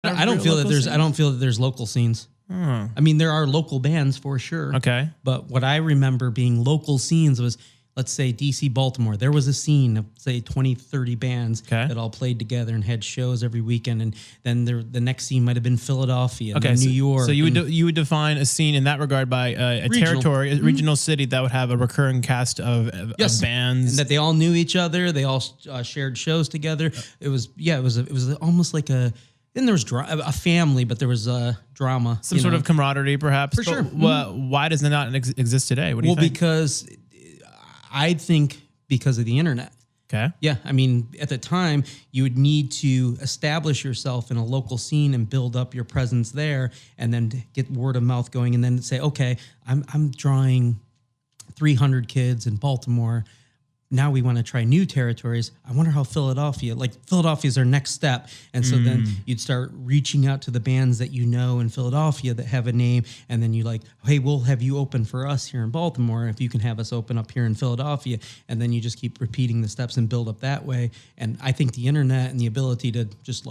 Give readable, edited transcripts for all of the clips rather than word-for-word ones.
I don't feel that there's local scenes. I mean, there are local bands for sure. Okay. But what I remember being local scenes was, let's say, DC, Baltimore. There was a scene of, say, 20, 30 bands that all played together and had shows every weekend. And then the next scene might have been Philadelphia, New York. So you would define a scene in that regard by a territory, a regional city that would have a recurring cast of bands. And that they all knew each other. They all shared shows together. It was almost like then there was a family, but there was drama. Some sort of camaraderie, perhaps. For sure. Why does it not exist today? What do you think? Because I think because of the internet. Okay. Yeah. I mean, at the time, you would need to establish yourself in a local scene and build up your presence there and then get word of mouth going and then say, okay, I'm drawing 300 kids in Baltimore. Now we want to try new territories. I wonder how Philadelphia is our next step. And so then you'd start reaching out to the bands that you know in Philadelphia that have a name. And then you're like, hey, we'll have you open for us here in Baltimore if you can have us open up here in Philadelphia. And then you just keep repeating the steps and build up that way. And I think the internet and the ability to just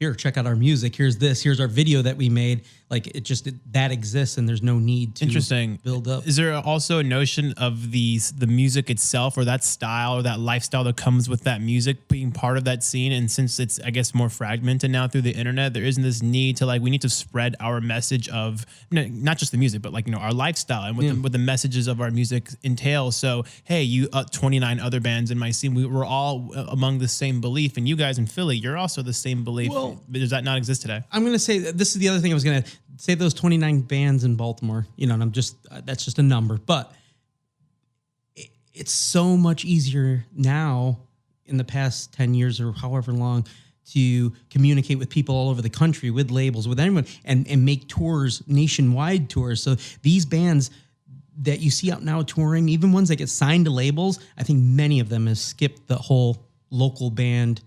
here, check out our music. Here's our video that we made. Like that exists, and there's no need to build up. Is there also a notion of the music itself, or that style, or that lifestyle that comes with that music being part of that scene? And since it's, I guess, more fragmented now through the internet, there isn't this need to we need to spread our message of not just the music, but our lifestyle and what the messages of our music entail. So hey, you 29 other bands in my scene, we're all among the same belief, and you guys in Philly, you're also the same belief. Well, does that not exist today? I'm going to say this is the other thing I was going to say. Those 29 bands in Baltimore, and that's just a number, but it's so much easier now in the past 10 years or however long to communicate with people all over the country, with labels, with anyone, and make tours, nationwide tours. So these bands that you see out now touring, even ones that get signed to labels, I think many of them have skipped the whole local band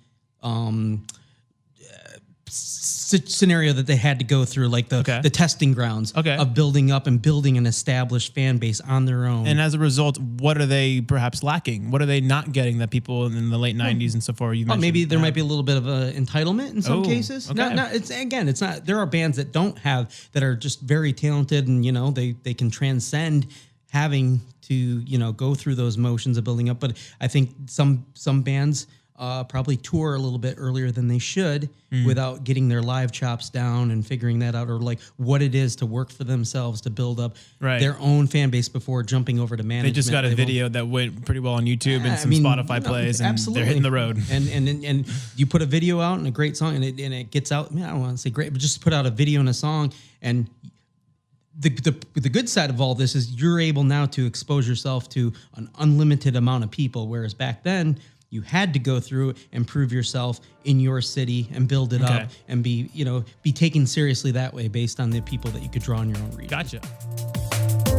scenario that they had to go through, like the testing grounds of building up and building an established fan base on their own. And as a result, what are they perhaps lacking? What are they not getting that people in the late 90s and so forth you mentioned? Maybe there might be a little bit of entitlement in some cases. Okay. It's not. There are bands that don't have, that are just very talented, and they can transcend having to go through those motions of building up. But I think some bands probably tour a little bit earlier than they should without getting their live chops down and figuring that out, or what it is to work for themselves to build up their own fan base before jumping over to management. They just got a video that went pretty well on YouTube and some Spotify plays, and they're hitting the road. And you put a video out and a great song, and it gets out. I don't want to say great, but just put out a video and a song, and the good side of all this is you're able now to expose yourself to an unlimited amount of people, whereas back then you had to go through and prove yourself in your city and build it up and be taken seriously that way based on the people that you could draw in your own region. Gotcha.